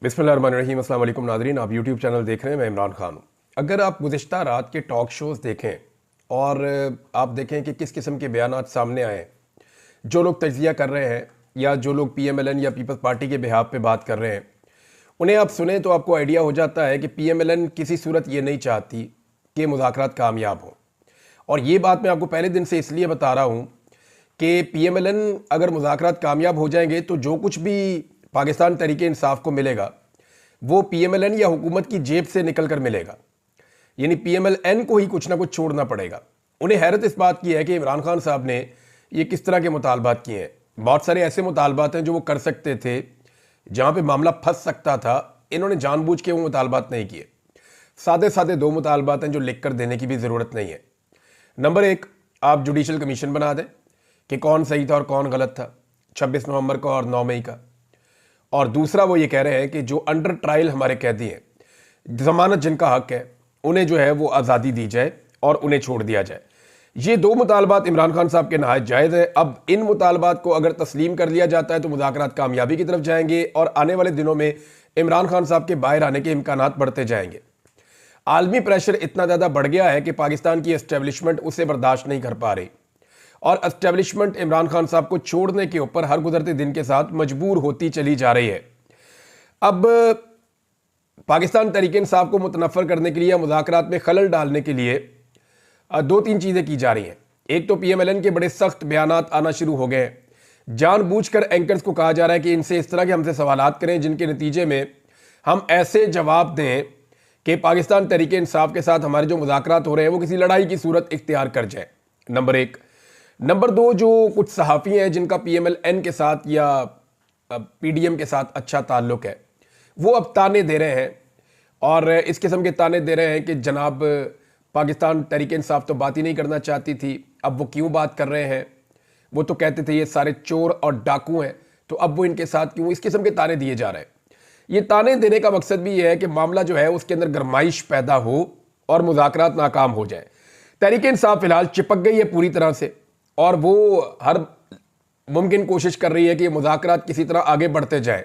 बिस्मिल्लाहिर्रहमानिर्रहीम। अस्सलाम वालेकुम नाज़रीन, आप यूट्यूब चैनल देख रहे हैं। मैं इमरान खान हूँ। अगर आप गुज़िश्ता रात के टॉक शोज़ देखें और आप देखें कि किस किस्म के बयानात सामने आए हैं, जो लोग तज्ज़िया कर रहे हैं या जो लोग PMLN या पीपल्स पार्टी के बिहाफ पे बात कर रहे हैं, उन्हें आप सुने तो आपको आइडिया हो जाता है कि PMLN किसी सूरत ये नहीं चाहती कि मुज़ाकरात कामयाब हों। और ये बात मैं आपको पहले दिन से इसलिए बता रहा हूँ कि PMLN अगर मुज़ाकरात कामयाब हो जाएंगे तो जो कुछ भी पाकिस्तान तहरीके इंसाफ को मिलेगा वो PMLN या हुकूमत की जेब से निकल कर मिलेगा। यानी PMLN को ही कुछ ना कुछ छोड़ना पड़ेगा। उन्हें हैरत इस बात की है कि इमरान खान साहब ने ये किस तरह के मुतालबात किए हैं। बहुत सारे ऐसे मुतालबात हैं जो वो कर सकते थे, जहाँ पे मामला फंस सकता था। इन्होंने जानबूझ के वो मुतालबात नहीं किए। सादे सादे दो मुतालबात हैं जो लिख कर देने की भी ज़रूरत नहीं है। नंबर एक, आप जुडिशल कमीशन बना दें कि कौन सही था और कौन गलत था 26 नवंबर का और 9 मई का। और दूसरा, वो ये कह रहे हैं कि जो अंडर ट्रायल हमारे कैदी हैं, जमानत जिनका हक है, उन्हें जो है वो आज़ादी दी जाए और उन्हें छोड़ दिया जाए। ये दो मुतालबात इमरान खान साहब के नहायत जायज़ है। अब इन मुतालबात को अगर तस्लीम कर लिया जाता है तो मुज़ाकरात कामयाबी की तरफ जाएंगे और आने वाले दिनों में इमरान खान साहब के बाहर आने के इम्कानात बढ़ते जाएंगे। आलमी प्रेशर इतना ज़्यादा बढ़ गया है कि पाकिस्तान की एस्टेब्लिशमेंट उसे बर्दाश्त नहीं कर पा रही और एस्टेब्लिशमेंट इमरान खान साहब को छोड़ने के ऊपर हर गुजरते दिन के साथ मजबूर होती चली जा रही है। अब पाकिस्तान तहरीके इंसाफ को मुतनफ़र करने के लिए या मुज़ाकरात में खलल डालने के लिए दो तीन चीज़ें की जा रही हैं। एक तो PMLN के बड़े सख्त बयानात आना शुरू हो गए हैं। जानबूझकर एंकर्स को कहा जा रहा है कि इनसे इस तरह के हमसे सवालात करें जिनके नतीजे में हम ऐसे जवाब दें कि पाकिस्तान तहरीके इंसाफ के साथ हमारे जो मुज़ाकरात हो रहे हैं वो किसी लड़ाई की सूरत इख्तियार कर जाए। नंबर एक। नंबर दो, जो कुछ सहाफ़ी हैं जिनका PMLN के साथ या PDM के साथ अच्छा ताल्लुक़ है, वो अब ताने दे रहे हैं और इस किस्म के ताने दे रहे हैं कि जनाब पाकिस्तान तहरीके इंसाफ तो बात ही नहीं करना चाहती थी, अब वो क्यों बात कर रहे हैं। वो तो कहते थे ये सारे चोर और डाकू हैं, तो अब वो इनके साथ क्यों। इस किस्म के ताने दिए जा रहे हैं। ये ताने देने का मकसद भी ये है कि मामला जो है उसके अंदर गरमाइश पैदा हो और मुज़ाकरात नाकाम हो जाए। तहरीके इंसाफ फिलहाल चिपक गई है पूरी तरह से और वो हर मुमकिन कोशिश कर रही है कि मुज़ाकरात किसी तरह आगे बढ़ते जाए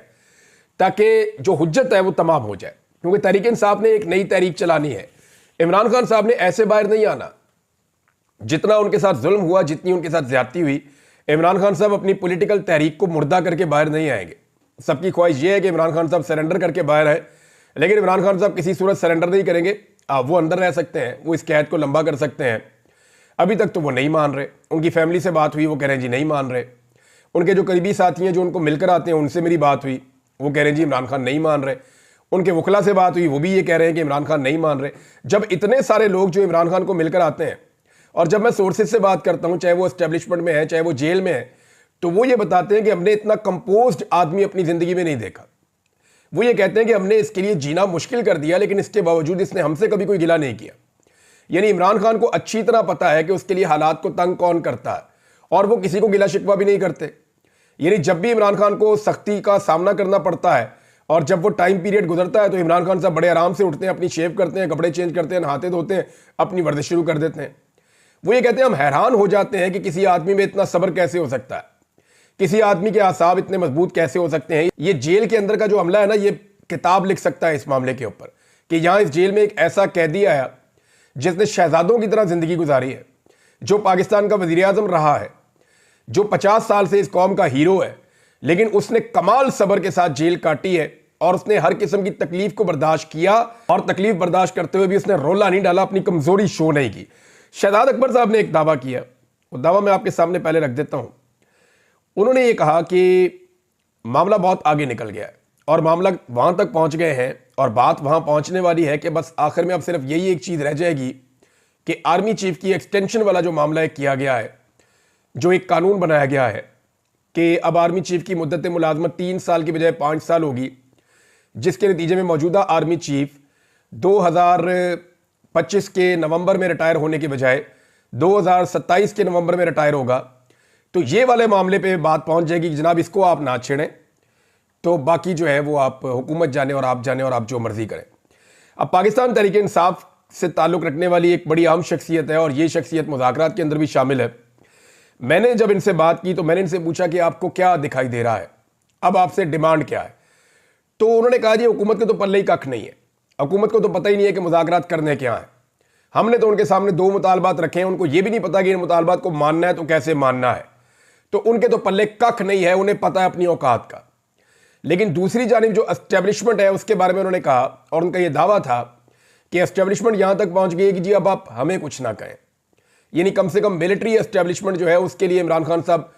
ताकि जो हुज्जत है वो तमाम हो जाए। क्योंकि तहरीके इंसाफ ने एक नई तहरीक चलानी है। इमरान खान साहब ने ऐसे बाहर नहीं आना। जितना उनके साथ जुल्म हुआ, जितनी उनके साथ ज्यादती हुई, इमरान खान साहब अपनी पॉलिटिकल तहरीक को मुर्दा करके बाहर नहीं आएंगे। सबकी ख्वाहिश ये है कि इमरान खान साहब सरेंडर करके बाहर आए, लेकिन इमरान खान साहब किसी सूरत सरेंडर नहीं करेंगे। वो अंदर रह सकते हैं, वो इस कैद को लंबा कर सकते हैं। अभी तक तो वो नहीं मान रहे। उनकी फैमिली से बात हुई, वो कह रहे हैं जी नहीं मान रहे। उनके जो करीबी साथी हैं जो उनको मिलकर आते हैं, उनसे मेरी बात हुई, वो कह रहे हैं जी इमरान खान नहीं मान रहे। उनके वकला से बात हुई, वो भी ये कह रहे हैं कि इमरान खान नहीं मान रहे। जब इतने सारे लोग जो इमरान खान को मिलकर आते हैं और जब मैं सोर्सेज से बात करता हूं, चाहे वो एस्टेब्लिशमेंट में है चाहे वो जेल में है, तो वो ये बताते हैं कि हमने इतना कंपोज्ड आदमी अपनी जिंदगी में नहीं देखा। वो ये कहते हैं कि हमने इसके लिए जीना मुश्किल कर दिया, लेकिन इसके बावजूद इसने हमसे कभी कोई गिला नहीं किया। यानी इमरान खान को अच्छी तरह पता है कि उसके लिए हालात को तंग कौन करता है और वो किसी को गिला शिकवा भी नहीं करते। यानी जब भी इमरान खान को सख्ती का सामना करना पड़ता है और जब वो टाइम पीरियड गुजरता है तो इमरान खान साहब बड़े आराम से उठते हैं, अपनी शेव करते हैं, कपड़े चेंज करते हैं, नहाते धोते हैं, अपनी वर्जिश शुरू कर देते हैं। वो ये कहते हैं हम हैरान हो जाते हैं कि किसी आदमी में इतना सब्र कैसे हो सकता है, किसी आदमी के आसाब इतने मजबूत कैसे हो सकते हैं। ये जेल के अंदर का जो हमला है ना, ये किताब लिख सकता है इस मामले के ऊपर कि यहां इस जेल में एक ऐसा कैदी आया जिसने शहजादों की तरह जिंदगी गुजारी है, जो पाकिस्तान का वजीर आजम रहा है, जो 50 साल से इस कौम का हीरो है, लेकिन उसने कमाल सब्र के साथ जेल काटी है और उसने हर किस्म की तकलीफ को बर्दाश्त किया और तकलीफ बर्दाश्त करते हुए भी उसने रोला नहीं डाला, अपनी कमजोरी शो नहीं की। शहजाद अकबर साहब ने एक दावा किया, वो दावा मैं आपके सामने पहले रख देता हूं। उन्होंने ये कहा कि मामला बहुत आगे निकल गया है और मामला वहां तक पहुंच गए हैं और बात वहां पहुंचने वाली है कि बस आखिर में अब सिर्फ यही एक चीज रह जाएगी कि आर्मी चीफ की एक्सटेंशन वाला जो मामला किया गया है, जो एक कानून बनाया गया है कि अब आर्मी चीफ की मुद्दत मुलाजमत 3 साल की बजाय 5 साल होगी, जिसके नतीजे में मौजूदा आर्मी चीफ 2025 के नवंबर में रिटायर होने के बजाय 2027 के नवंबर में रिटायर होगा। तो ये वाले मामले पे बात पहुंच जाएगी कि जनाब इसको आप ना छेड़ें, तो बाकी जो है वो आप हुकूमत जाने और आप जाने और आप जो मर्जी करें। अब पाकिस्तान तहरीके इंसाफ से ताल्लुक़ रखने वाली एक बड़ी अहम शख्सियत है और ये शख्सियत मुज़ाकरात के अंदर भी शामिल है। मैंने जब इनसे बात की तो मैंने इनसे पूछा कि आपको क्या दिखाई दे रहा है, अब आपसे डिमांड क्या है। तो उन्होंने कहा जी हुकूमत के तो पल्ले ही कख नहीं है, हुकूमत को तो पता ही नहीं है कि मुज़ाकरात करने क्या है। हमने तो उनके सामने 2 मुतालबात रखे हैं, उनको ये भी नहीं पता कि इन मुतालबात को मानना है तो कैसे मानना है, तो उनके तो पल्ले कख नहीं है, उन्हें पता है अपनी औकात का। लेकिन दूसरी जानिब जो एस्टेब्लिशमेंट है उसके बारे में उन्होंने कहा, और उनका यह दावा था कि एस्टेब्लिशमेंट यहां तक पहुंच गई है कि जी अब आप हमें कुछ ना कहें, यानी कम से कम मिलिट्री एस्टेब्लिशमेंट जो है उसके लिए इमरान खान साहब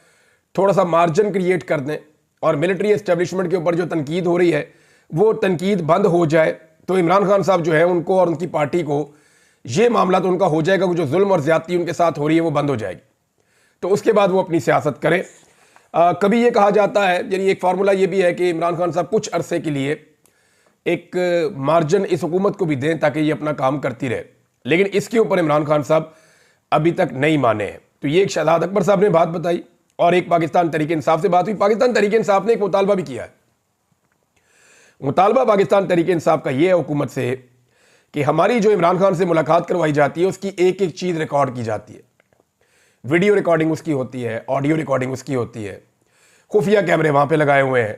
थोड़ा सा मार्जिन क्रिएट कर दें, और मिलिट्री एस्टेब्लिशमेंट के ऊपर जो तनकीद हो रही है वो तनकीद बंद हो जाए, तो इमरान खान साहब जो है उनको और उनकी पार्टी को ये मामला तो उनका हो जाएगा कि जो जुल्म और ज्यादती उनके साथ हो रही है वो बंद हो जाएगी, तो उसके बाद वो अपनी सियासत करें। कभी ये कहा जाता है, यानी एक फार्मूला ये भी है कि इमरान खान साहब कुछ अरसे के लिए एक मार्जिन इस हुकूमत को भी दें ताकि ये अपना काम करती रहे, लेकिन इसके ऊपर इमरान खान साहब अभी तक नहीं माने हैं। तो ये एक शहजाद अकबर साहब ने बात बताई, और एक पाकिस्तान तहरीक इंसाफ से बात हुई। पाकिस्तान तहरीक इंसाफ ने एक मुतालबा भी किया है। मुतालबा पाकिस्तान तहरीक इंसाफ का यह है हुकूमत से कि हमारी जो इमरान खान से मुलाकात करवाई जाती है उसकी एक एक चीज़ रिकॉर्ड की जाती है, वीडियो रिकॉर्डिंग उसकी होती है, ऑडियो रिकॉर्डिंग उसकी होती है, खुफिया कैमरे वहां पे लगाए हुए हैं।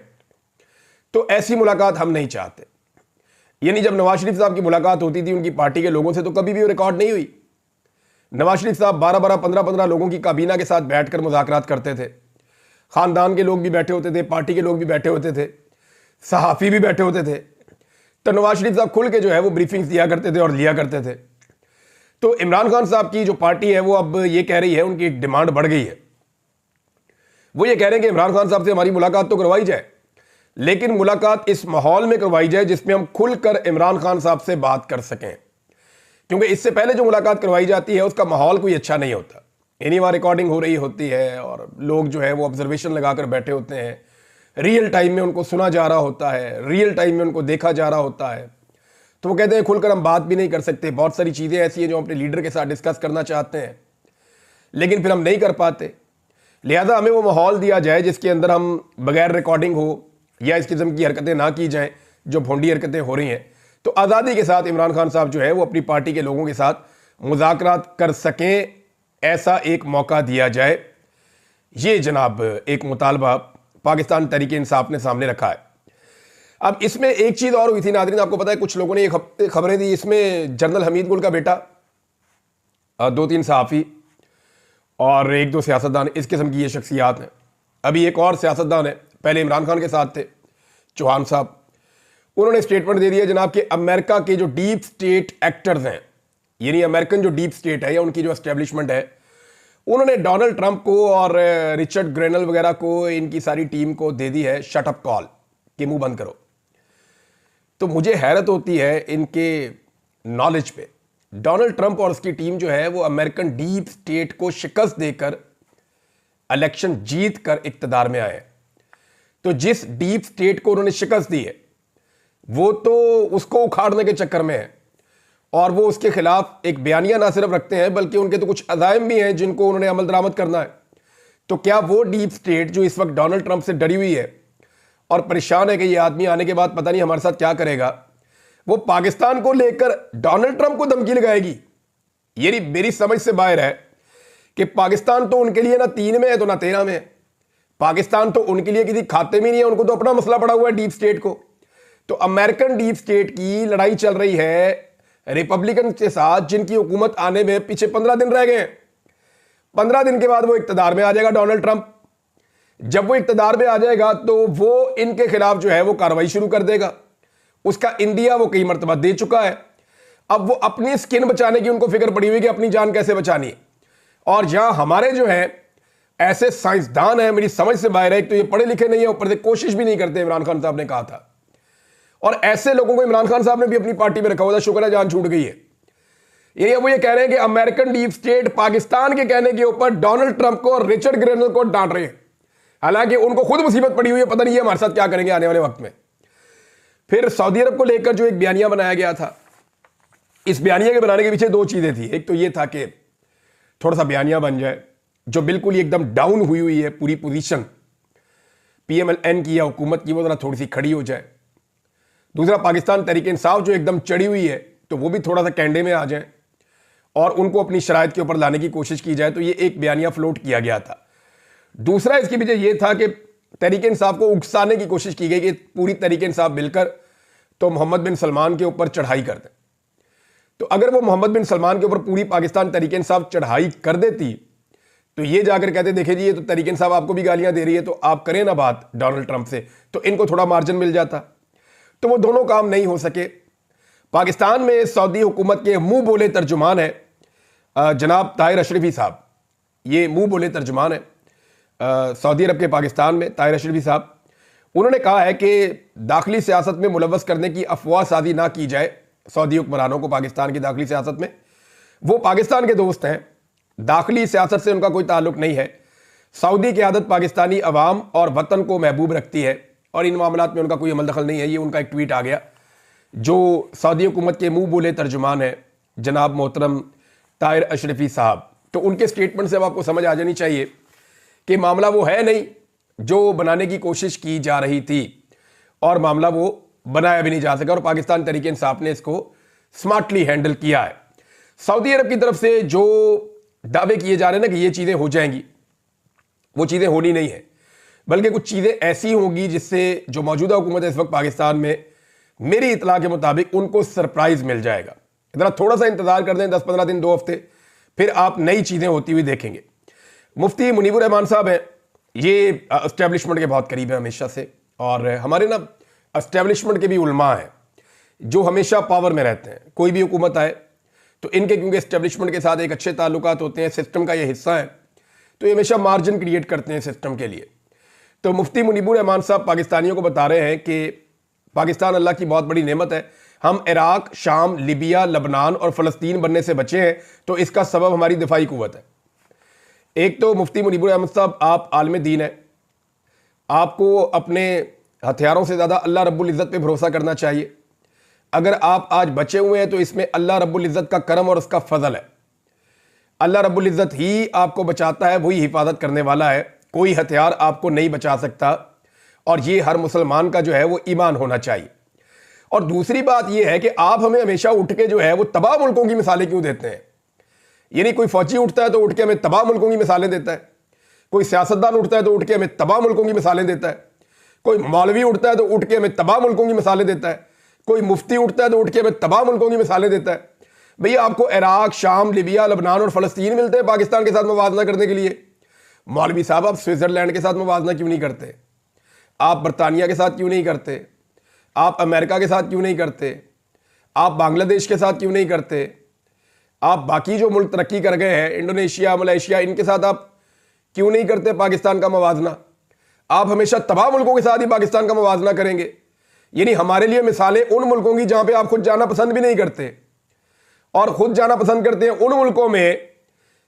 तो ऐसी मुलाकात हम नहीं चाहते। यानी जब नवाज शरीफ साहब की मुलाकात होती थी उनकी पार्टी के लोगों से तो कभी भी वो रिकॉर्ड नहीं हुई। नवाज शरीफ साहब 12-12, 15-15 लोगों की काबीना के साथ बैठकर मुज़ाकरात करते थे, खानदान के लोग भी बैठे होते थे, पार्टी के लोग भी बैठे होते थे, सहाफ़ी भी बैठे होते थे। तो नवाज शरीफ साहब खुल के जो है वो ब्रीफिंग्स दिया करते थे और लिया करते थे। तो इमरान खान साहब की जो पार्टी है वो अब ये कह रही है, उनकी डिमांड बढ़ गई है, वो ये कह रहे हैं कि इमरान खान साहब से हमारी मुलाकात तो करवाई जाए, लेकिन मुलाकात इस माहौल में करवाई जाए जिसमें हम खुलकर इमरान खान साहब से बात कर सकें, क्योंकि इससे पहले जो मुलाकात करवाई जाती है उसका माहौल कोई अच्छा नहीं होता। यानी वहाँ रिकॉर्डिंग हो रही होती है और लोग जो है वो ऑब्जर्वेशन लगाकर बैठे होते हैं, रियल टाइम में उनको सुना जा रहा होता है, रियल टाइम में उनको देखा जा रहा होता है। तो वो कहते हैं खुलकर हम बात भी नहीं कर सकते, बहुत सारी चीज़ें ऐसी हैं जो हम अपने लीडर के साथ डिस्कस करना चाहते हैं लेकिन फिर हम नहीं कर पाते। लिहाजा हमें वो माहौल दिया जाए जिसके अंदर हम बगैर रिकॉर्डिंग हो या इस किस्म की हरकतें ना की जाएं जो भोंडी हरकतें हो रही हैं, तो आज़ादी के साथ इमरान खान साहब जो है वो अपनी पार्टी के लोगों के साथ मुज़ाकरात कर सकें, ऐसा एक मौका दिया जाए। ये जनाब एक मुतालबा पाकिस्तान तहरीक इंसाफ ने सामने रखा है। अब इसमें एक चीज़ और हुई थी नाज़रीन, आपको पता है कुछ लोगों ने एक हफ्ते खबरें दी, इसमें जनरल हमीद गुल का बेटा, 2-3 सहाफ़ी और 1-2 सियासतदान, इस किस्म की ये शख्सियात हैं। अभी एक और सियासतदान है, पहले इमरान खान के साथ थे, चौहान साहब, उन्होंने स्टेटमेंट दे दिया जनाब कि अमेरिका के जो डीप स्टेट एक्टर्स हैं, यानी अमेरिकन जो डीप स्टेट है या उनकी जो एस्टेब्लिशमेंट है, उन्होंने डोनाल्ड ट्रंप को और रिचर्ड ग्रेनल वगैरह को, इनकी सारी टीम को दे दी है शट अप कॉल कि मुंह बंद करो। तो मुझे हैरत होती है इनके नॉलेज पे। डोनाल्ड ट्रंप और उसकी टीम जो है वो अमेरिकन डीप स्टेट को शिकस्त देकर इलेक्शन जीत कर इक्तदार में आए। तो जिस डीप स्टेट को उन्होंने शिकस्त दी है वो तो उसको उखाड़ने के चक्कर में है, और वो उसके खिलाफ एक बयानिया ना सिर्फ रखते हैं बल्कि उनके तो कुछ अज़ाइम भी हैं जिनको उन्होंने अमल दरामद करना है। तो क्या वो डीप स्टेट जो इस वक्त डोनाल्ड ट्रंप से डरी हुई है और परेशान है कि ये आदमी आने के बाद पता नहीं हमारे साथ क्या करेगा, वो पाकिस्तान को लेकर डोनाल्ड ट्रंप को धमकी लगाएगी? ये मेरी समझ से बाहर है कि पाकिस्तान तो उनके लिए ना 3 में है तो ना 13 में है। पाकिस्तान तो उनके लिए किसी खाते में नहीं है, उनको तो अपना मसला पड़ा हुआ है डीप स्टेट को। तो अमेरिकन डीप स्टेट की लड़ाई चल रही है रिपब्लिकन के साथ, जिनकी हुकूमत आने में पीछे 15 दिन रह गए। 15 दिन के बाद वो इक्तदार में आ जाएगा डोनाल्ड ट्रंप। जब वो इक्तदार में आ जाएगा तो वो इनके खिलाफ जो है वो कार्रवाई शुरू कर देगा। उसका इंडिया वो कई मरतबा दे चुका है। अब वो अपनी स्किन बचाने की उनको फिक्र पड़ी हुई कि अपनी जान कैसे बचानी है। और जहां हमारे जो है ऐसे साइंसदान हैं, मेरी समझ से बाहर है, एक तो ये पढ़े लिखे नहीं है, ऊपर से कोशिश भी नहीं करते, इमरान खान साहब ने कहा था। और ऐसे लोगों को इमरान खान साहब ने भी अपनी पार्टी में रखा हुआ था, शुक्र है जान छूट गई है। ये वो ये कह रहे हैं कि अमेरिकन डीप स्टेट पाकिस्तान के कहने के ऊपर डोनाल्ड ट्रंप को और रिचर्ड ग्रेनल को डांट रहे हैं, हालांकि उनको खुद मुसीबत पड़ी हुई है, पता नहीं है हमारे साथ क्या करेंगे आने वाले वक्त में। फिर सऊदी अरब को लेकर जो एक बयानिया बनाया गया था, इस बयानिया के बनाने के पीछे 2 चीजें थी। एक तो ये था कि थोड़ा सा बयानिया बन जाए जो बिल्कुल ही एकदम डाउन हुई है, पूरी पोजीशन पीएमएलएन की या हुकूमत की वो जरा थोड़ी सी खड़ी हो जाए। दूसरा, पाकिस्तान तहरीक इंसाफ जो एकदम चढ़ी हुई है तो वो भी थोड़ा सा कैंडे में आ जाए और उनको अपनी शराइत के ऊपर लाने की कोशिश की जाए। तो ये एक बयानिया फ्लोट किया गया था। दूसरा इसके पीछे ये था कि तहरीक इंसाफ को उकसाने की कोशिश की गई कि पूरी तहरीक इंसाफ मिलकर तो मोहम्मद बिन सलमान के ऊपर चढ़ाई कर दें। तो अगर वो मोहम्मद बिन सलमान के ऊपर पूरी पाकिस्तान तहरीक इंसाफ चढ़ाई कर देती तो ये जाकर कहते देखिए जी ये तो तहरीक इंसाफ आपको भी गालियां दे रही है, तो आप करें ना बात डोनाल्ड ट्रंप से, तो इनको थोड़ा मार्जिन मिल जाता। तो वो दोनों काम नहीं हो सके। पाकिस्तान में सऊदी हुकूमत के मुंह बोले तर्जुमान है जनाब ताहिर अशरफी साहब। ये मुंह बोले तर्जुमान है सऊदी अरब के पाकिस्तान में, ताहिर अशरफी साहब। उन्होंने कहा है कि दाखिली सियासत में मुलव्वस करने की अफवाह साजी ना की जाए सऊदी हुक्मरानों को पाकिस्तान की दाखिली सियासत में। वो पाकिस्तान के दोस्त हैं, दाखिली सियासत से उनका कोई ताल्लुक नहीं है। सऊदी क़यादत पाकिस्तानी अवाम और वतन को महबूब रखती है और इन मामलात में उनका कोई अमल दखल नहीं है। ये उनका एक ट्वीट आ गया जो सऊदी हुकूमत के मुंह बोले तर्जुमान है जनाब मोहतरम ताहिर अशरफी साहब। तो उनके स्टेटमेंट से अब आपको समझ आ जानी चाहिए कि मामला वो है नहीं जो बनाने की कोशिश की जा रही थी, और मामला वो बनाया भी नहीं जा सका, और पाकिस्तान तहरीक इंसाफ ने इसको स्मार्टली हैंडल किया है। सऊदी अरब की तरफ से जो दावे किए जा रहे हैं ना कि ये चीज़ें हो जाएंगी, वो चीज़ें होनी नहीं है, बल्कि कुछ चीज़ें ऐसी होंगी जिससे जो मौजूदा हुकूमत है इस वक्त पाकिस्तान में, मेरी इतला के मुताबिक उनको सरप्राइज मिल जाएगा। ज़रा थोड़ा सा इंतजार कर दें, 10-15 दिन, 2 हफ्ते, फिर आप नई चीज़ें होती हुई देखेंगे। मुफ्ती मुनीबुर रहमान साहब हैं, ये एस्टेब्लिशमेंट के बहुत करीब है हमेशा से, और हमारे ना एस्टेब्लिशमेंट के भी उलमा हैं जो हमेशा पावर में रहते हैं। कोई भी हुकूमत आए तो इनके क्योंकि एस्टेब्लिशमेंट के साथ एक अच्छे ताल्लुकात होते हैं, सिस्टम का ये हिस्सा है, तो ये हमेशा मार्जिन क्रिएट करते हैं सिस्टम के लिए। तो मुफ्ती मुनीबुर रहमान साहब पाकिस्तानियों को बता रहे हैं कि पाकिस्तान अल्लाह की बहुत बड़ी नेमत है, हम इराक, शाम, लिबिया, लबनान और फ़लस्तीन बनने से बचे हैं, तो इसका सबब हमारी दिफाई कुव्वत है। एक तो मुफ्ती मुनीबुर रहमान साहब, आप आलम दीन है, आपको अपने हथियारों से ज़्यादा अल्लाह रब्बुल इज़्ज़त पे भरोसा करना चाहिए। अगर आप आज बचे हुए हैं तो इसमें अल्लाह रब्बुल इज़्ज़त का करम और उसका फजल है। अल्लाह रब्बुल इज़्ज़त ही आपको बचाता है, वही हिफाजत करने वाला है, कोई हथियार आपको नहीं बचा सकता, और ये हर मुसलमान का जो है वो ईमान होना चाहिए। और दूसरी बात ये है कि आप हमें हमेशा उठ के जो है वो तबाह मुल्कों की मिसालें क्यों देते हैं? यानी कोई फौजी उठता है तो उठ के हमें तबाह मुल्कों की मिसालें देता है, कोई सियासतदान उठता है तो उठ के हमें तबाह मुल्कों की मिसालें देता है, कोई मौलवी उठता है तो उठ के हमें तबाह मुल्कों की मिसालें देता है, कोई मुफ्ती उठता है तो उठ के हमें तबाह मुल्कों की मिसालें देता है। भैया आपको इराक, शाम, लिबिया, लबनान और फ़लस्तीन मिलते हैं पाकिस्तान के साथ मुवाजना करने के लिए। मौलवी साहब आप स्विट्ज़रलैंड के साथ मुवाजना क्यों नहीं करते? आप बरतानिया के साथ क्यों नहीं करते? आप अमेरिका के साथ क्यों नहीं करते? आप बांग्लादेश के साथ क्यों नहीं करते? आप बाकी जो मुल्क तरक्की कर गए हैं, इंडोनेशिया, मलेशिया, इनके साथ आप क्यों नहीं करते पाकिस्तान का मुवाजना? आप हमेशा तबाह मुल्कों के साथ ही पाकिस्तान का मुवाजना करेंगे। यानी हमारे लिए मिसालें उन मुल्कों की जहां पे आप खुद जाना पसंद भी नहीं करते, और खुद जाना पसंद करते हैं उन मुल्कों में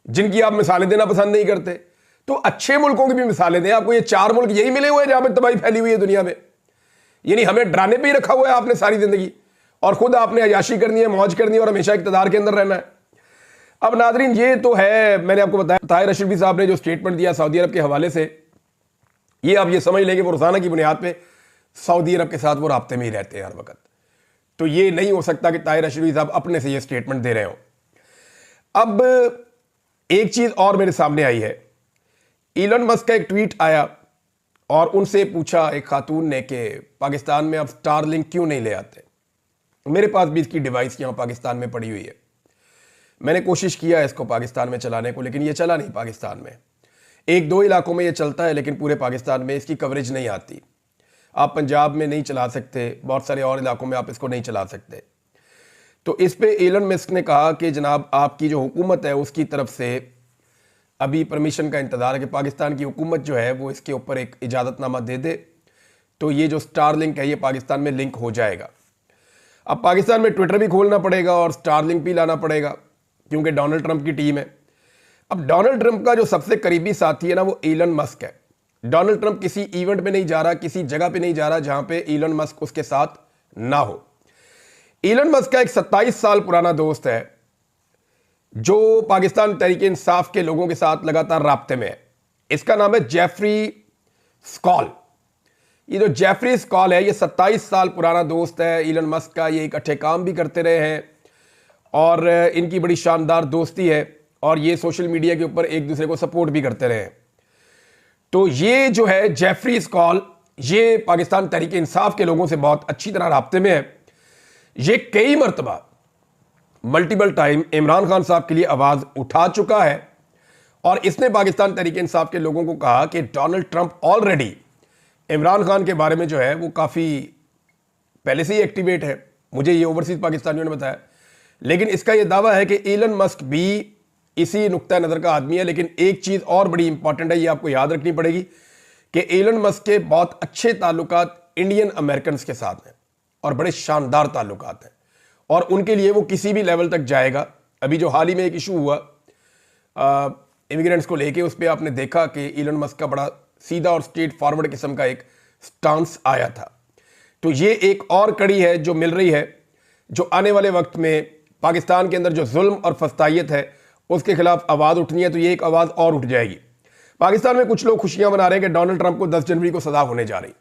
जिनकी आप मिसालें देना पसंद नहीं करते। तो अच्छे मुल्कों की भी मिसालें दें। आपको ये 4 मुल्क यही मिले हुए हैं जहां पर तबाही फैली हुई है दुनिया में। यानी हमें डराने पे ही रखा हुआ है आपने सारी जिंदगी, और खुद आपने अयाशी करनी है, मौज करनी है, और हमेशा इक़्तिदार के अंदर रहना है। अब नाज़रीन ये तो है, मैंने आपको बताया ताहिर अशरफी साहब ने जो स्टेटमेंट दिया सऊदी अरब के हवाले से, ये आप ये समझ लें कि वो रोज़ाना की बुनियाद पे सऊदी अरब के साथ वो राब्ते में ही रहते हैं हर वक्त। तो ये नहीं हो सकता कि ताहिर अशरफी साहब अपने से ये स्टेटमेंट दे रहे हो। अब एक चीज़ और मेरे सामने आई है, इलन मस्क का एक ट्वीट आया और उनसे पूछा एक खातून ने कि पाकिस्तान में आप स्टारलिंक क्यों नहीं ले आते? मेरे पास भी इसकी डिवाइस यहाँ पाकिस्तान में पड़ी हुई है, मैंने कोशिश किया है इसको पाकिस्तान में चलाने को, लेकिन ये चला नहीं पाकिस्तान में। 1-2 इलाकों में ये चलता है, लेकिन पूरे पाकिस्तान में इसकी कवरेज नहीं आती। आप पंजाब में नहीं चला सकते, बहुत सारे और इलाकों में आप इसको नहीं चला सकते। तो इस पे एलन मस्क ने कहा कि जनाब आपकी जो हुकूमत है उसकी तरफ से अभी परमिशन का इंतज़ार है कि पाकिस्तान की हुकूमत जो है वो इसके ऊपर एक इजाज़तनामा दे दे, तो ये जो स्टारलिंक है ये पाकिस्तान में लिंक हो जाएगा। अब पाकिस्तान में ट्विटर भी खोलना पड़ेगा और स्टारलिंक भी लाना पड़ेगा, क्योंकि डोनाल्ड ट्रंप की टीम है। अब डोनाल्ड ट्रंप का जो सबसे करीबी साथी है ना वो एलन मस्क है। डोनाल्ड ट्रंप किसी इवेंट में नहीं जा रहा, किसी जगह पे नहीं जा रहा जहां पे एलन मस्क उसके साथ ना हो। एलन मस्क का एक 27 साल पुराना दोस्त है जो पाकिस्तान तहरीक इंसाफ के लोगों के साथ लगातार राब्ते में है। इसका नाम है जेफरी स्कॉल। ये जो जेफरी स्कॉल है ये 27 साल पुराना दोस्त है एलन मस्क का। ये इकट्ठे काम भी करते रहे हैं और इनकी बड़ी शानदार दोस्ती है, और ये सोशल मीडिया के ऊपर एक दूसरे को सपोर्ट भी करते रहे हैं। तो ये जो है जेफरी स्कॉल, ये पाकिस्तान तहरीक इंसाफ के लोगों से बहुत अच्छी तरह राब्ते में है। ये कई मरतबा मल्टीपल टाइम इमरान खान साहब के लिए आवाज उठा चुका है और इसने पाकिस्तान तहरीक इंसाफ के लोगों को कहा कि Donald Trump already Imran Khan के बारे में जो है वो काफ़ी पहले से ही एक्टिवेट है। मुझे ये ओवरसीज पाकिस्तानियों ने बताया। लेकिन इसका ये दावा है कि एलन मस्क भी इसी नुक्ता नज़र का आदमी है। लेकिन एक चीज़ और बड़ी इंपॉर्टेंट है, ये आपको याद रखनी पड़ेगी कि एलन मस्क के बहुत अच्छे ताल्लुकात इंडियन अमेरिकन के साथ हैं और बड़े शानदार ताल्लुकात हैं और उनके लिए वो किसी भी लेवल तक जाएगा। अभी जो हाल ही में एक इशू हुआ इमिग्रेंट्स को लेके, उस पर आपने देखा कि एलन मस्क का बड़ा सीधा और स्ट्रेट फॉरवर्ड किस्म का एक स्टांस आया था। तो ये एक और कड़ी है जो मिल रही है, जो आने वाले वक्त में पाकिस्तान के अंदर जो जुल्म और फस्तायत है उसके खिलाफ आवाज़ उठनी है, तो ये एक आवाज़ और उठ जाएगी। पाकिस्तान में कुछ लोग खुशियां मना रहे हैं कि डोनाल्ड ट्रंप को 10 जनवरी को सज़ा होने जा रही।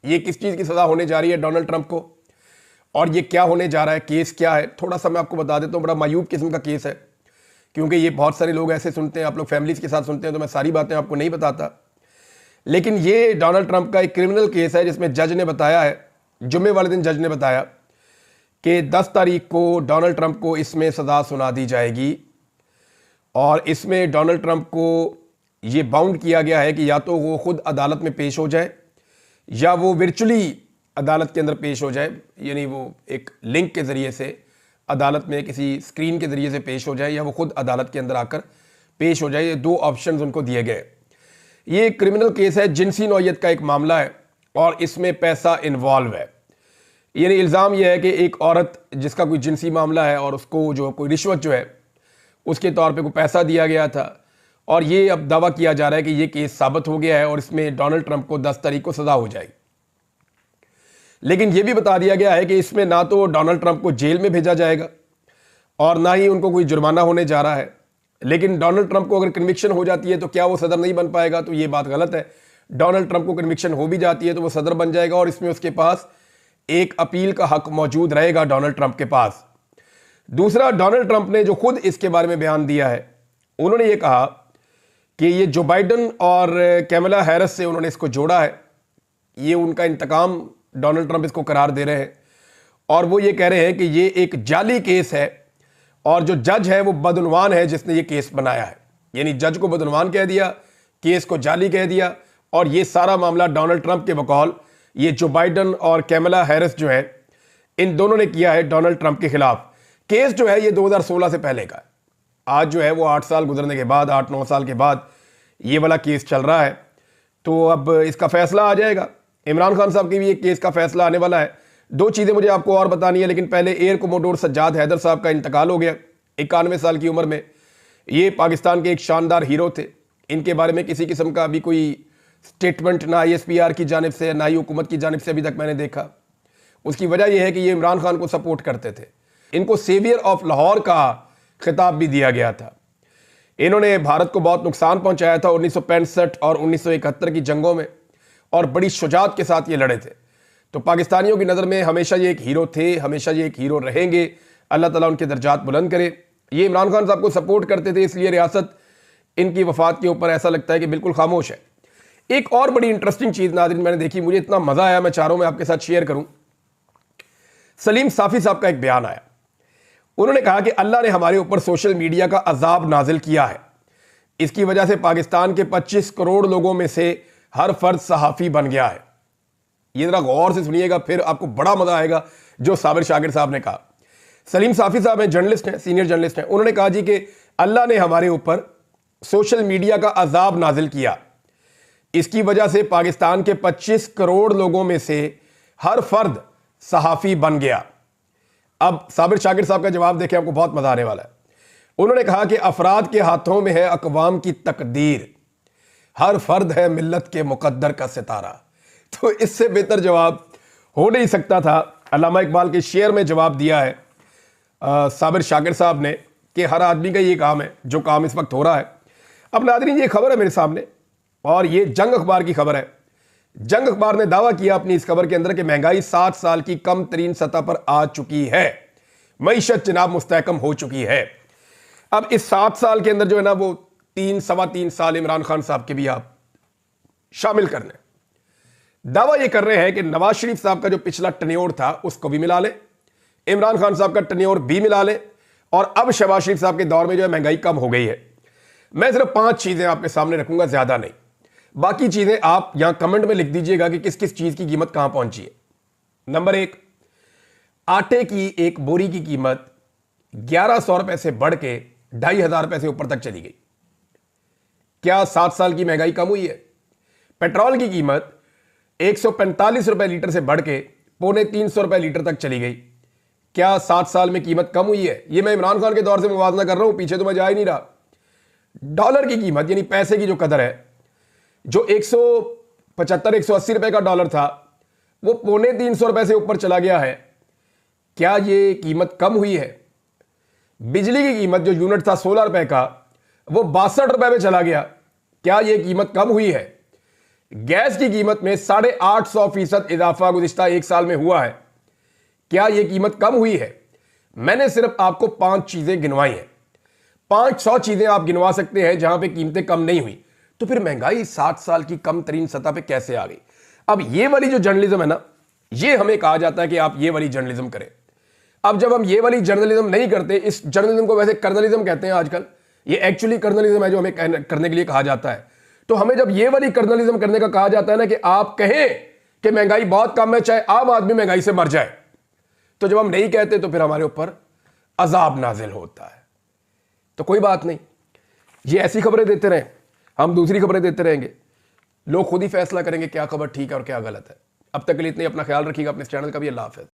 ये किस चीज़ की सज़ा होने जा रही है डोनाल्ड ट्रंप को और ये क्या होने जा रहा है, केस क्या है, थोड़ा सा मैं आपको बता देता हूँ। बड़ा मायूब किस्म का केस है क्योंकि ये बहुत सारे लोग ऐसे सुनते हैं, आप लोग फैमिलीज़ के साथ सुनते हैं, तो मैं सारी बातें आपको नहीं बताता। लेकिन ये डोनाल्ड ट्रंप का एक क्रिमिनल केस है जिसमें जज ने बताया है, जुम्मे वाले दिन जज ने बताया कि 10 तारीख को डोनाल्ड ट्रंप को इसमें सज़ा सुना दी जाएगी और इसमें डोनाल्ड ट्रंप को ये बाउंड किया गया है कि या तो वो खुद अदालत में पेश हो जाए या वो वर्चुअली अदालत के अंदर पेश हो जाए, यानी वो एक लिंक के ज़रिए से अदालत में किसी स्क्रीन के ज़रिए से पेश हो जाए या वो खुद अदालत के अंदर आकर पेश हो जाए। ये 2 ऑप्शंस उनको दिए गए। ये क्रिमिनल केस है, जिनसी नौयत का एक मामला है और इसमें पैसा इन्वॉल्व है। यानी इल्ज़ाम यह है कि एक औरत जिसका कोई जिनसी मामला है और उसको जो कोई रिश्वत जो है उसके तौर पे कोई पैसा दिया गया था और ये अब दावा किया जा रहा है कि ये केस साबित हो गया है और इसमें डोनाल्ड ट्रंप को 10 तारीख को सज़ा हो जाएगी। लेकिन यह भी बता दिया गया है कि इसमें ना तो डोनाल्ड ट्रंप को जेल में भेजा जाएगा और ना ही उनको कोई जुर्माना होने जा रहा है। लेकिन डोनाल्ड ट्रंप को अगर कन्विक्शन हो जाती है तो क्या वो सदर नहीं बन पाएगा? तो ये बात गलत है। डोनाल्ड ट्रंप को कन्विक्शन हो भी जाती है तो वो सदर बन जाएगा और इसमें उसके पास एक अपील का हक मौजूद रहेगा डोनाल्ड ट्रंप के पास। दूसरा, डोनाल्ड ट्रंप ने जो खुद इसके बारे में बयान दिया है, उन्होंने ये कहा कि ये जो बाइडन और कैमला हैरिस से उन्होंने इसको जोड़ा है, ये उनका इंतकाम डोनाल्ड ट्रंप इसको करार दे रहे हैं और वो ये कह रहे हैं कि ये एक जाली केस है और जो जज है वो बदउनवान है जिसने ये केस बनाया है। यानी जज को बदउनवान कह दिया, केस को जाली कह दिया और ये सारा मामला डोनाल्ड ट्रंप के बकौल ये जो बाइडन और कैमला हैरिस जो है इन दोनों ने किया है डोनाल्ड ट्रंप के खिलाफ। केस जो है ये 2016 से पहले का है। आज जो है वो 8 साल गुजरने के बाद, 8-9 साल के बाद ये वाला केस चल रहा है। तो अब इसका फैसला आ जाएगा। इमरान खान साहब की भी एक केस का फैसला आने वाला है। 2 चीज़ें मुझे आपको और बतानी है, लेकिन पहले एयर कोमोडोर सज्जाद हैदर साहब का इंतकाल हो गया 91 साल की उम्र में। ये पाकिस्तान के एक शानदार हीरो थे। इनके बारे में किसी किस्म का अभी कोई स्टेटमेंट ना ISPR की जानिब से ना ही हुकूमत की जानिब से अभी तक मैंने देखा। उसकी वजह यह है कि ये इमरान खान को सपोर्ट करते थे। इनको सेवियर ऑफ लाहौर का खिताब भी दिया गया था। इन्होंने भारत को बहुत नुकसान पहुंचाया था 1965 और 1971 की जंगों में और बड़ी शुजात के साथ ये लड़े थे। तो पाकिस्तानियों की नज़र में हमेशा ये एक हीरो थे, हमेशा ये एक हीरो रहेंगे। अल्लाह ताला उनके दर्जात बुलंद करे। ये इमरान खान साहब को सपोर्ट करते थे, इसलिए रियासत इनकी वफात के ऊपर ऐसा लगता है कि बिल्कुल खामोश है। एक और बड़ी इंटरेस्टिंग चीज़ नाज़रीन मैंने देखी, मुझे इतना मज़ा आया, मैं चाह रहा हूं मैं आपके साथ शेयर करूं। सलीम साफ़ी साहब का एक बयान आया। उन्होंने कहा कि अल्लाह ने हमारे ऊपर सोशल मीडिया का अजाब नाजिल किया है। इसकी वजह से पाकिस्तान के 25 करोड़ लोगों में से हर फर्द सहाफ़ी बन गया है। ये जरा गौर से सुनिएगा, फिर आपको बड़ा मजा आएगा जो साबिर शाकिर साहब ने कहा। सलीम साफ़ी साहब हैं, जर्नलिस्ट हैं, सीनियर जर्नलिस्ट हैं। उन्होंने कहा जी कि अल्लाह ने हमारे ऊपर सोशल मीडिया का अजाब नाजिल किया। इसकी वजह से पाकिस्तान के 25 करोड़ लोगों में से हर फर्द सहाफ़ी बन गया। अब साबिर शाकिर साहब का जवाब देखें, आपको बहुत मजा आने वाला है। उन्होंने कहा कि अफराद के हाथों में है अक़वाम की तकदीर, हर फर्द है मिल्लत के मुकद्दर का सितारा। तो इससे बेहतर जवाब हो नहीं सकता था। अल्लामा इकबाल के शेर में जवाब दिया है साबिर शाकिर साहब ने कि हर आदमी का ये काम है जो काम इस वक्त हो रहा है। अब नाज़रीन, ये खबर है मेरे सामने और ये जंग अखबार की खबर है। जंग अखबार ने दावा किया अपनी इस खबर के अंदर कि महंगाई 7 साल की कम तरीन सतह पर आ चुकी है, मईशत जनाब मुस्तहकम हो चुकी है। अब इस 7 साल के अंदर जो है ना, वो 3 सवा 3 साल इमरान खान साहब के भी आप शामिल करने। दावा यह कर रहे हैं कि नवाज शरीफ साहब का जो पिछला टन्योर था उसको भी मिला ले, इमरान खान साहब का टन्योर भी मिला ले, और अब शहबाज शरीफ साहब के दौर में जो है महंगाई कम हो गई है। मैं सिर्फ 5 चीजें आपके सामने रखूंगा, ज्यादा नहीं। बाकी चीजें आप यहां कमेंट में लिख दीजिएगा कि किस किस चीज की कीमत कहां पहुंची है। नंबर 1, आटे की एक बोरी की कीमत 1100 रुपए से बढ़ के 2500 रुपए से ऊपर तक चली गई। क्या 7 साल की महंगाई कम हुई है? पेट्रोल की कीमत 145 रुपए लीटर से बढ़ के 250 रुपए लीटर तक चली गई। क्या 7 साल में कीमत कम हुई है? यह मैं इमरान खान के दौर से मुवाजना कर रहा हूं, पीछे तो मैं जा ही नहीं रहा। डॉलर की कीमत यानी पैसे की जो कदर है, जो 175-180 रुपए का डॉलर था वो 250 रुपए से ऊपर चला गया है। क्या यह कीमत कम हुई है? बिजली की कीमत जो यूनिट था 16 रुपए का वो 62 रुपए में चला गया। क्या यह कीमत कम हुई है? गैस की कीमत में 850% इजाफा गुज़िश्ता 1 साल में हुआ है। क्या यह कीमत कम हुई है? मैंने सिर्फ आपको 5 चीजें गिनवाई हैं। 500 चीजें आप गिनवा सकते हैं जहां पे कीमतें कम नहीं हुई। तो फिर महंगाई 7 साल की कम तरीन सतह पे कैसे आ गई? अब ये वाली जो जर्नलिज्म है ना, ये हमें कहा जाता है कि आप ये वाली जर्नलिज्म करें। अब जब हम ये वाली जर्नलिज्म नहीं करते, इस जर्नलिज्म को वैसे कर्नलिज्म कहते हैं आजकल, ये एक्चुअली कर्नलिज्म है जो हमें करने के लिए कहा जाता है। तो हमें जब ये वाली कर्नलिज्म करने का कहा जाता है ना कि आप कहें कि महंगाई बहुत कम है, चाहे आम आदमी महंगाई से मर जाए, तो जब हम नहीं कहते तो फिर हमारे ऊपर अजाब नाजिल होता है। तो कोई बात नहीं, ये ऐसी खबरें देते रहें, हम दूसरी खबरें देते रहेंगे, लोग खुद ही फैसला करेंगे क्या खबर ठीक है और क्या गलत है। अब तक के लिए इतने, अपना ख्याल रखिएगा, अपने चैनल का भी। अल्लाह हाफ़िज़।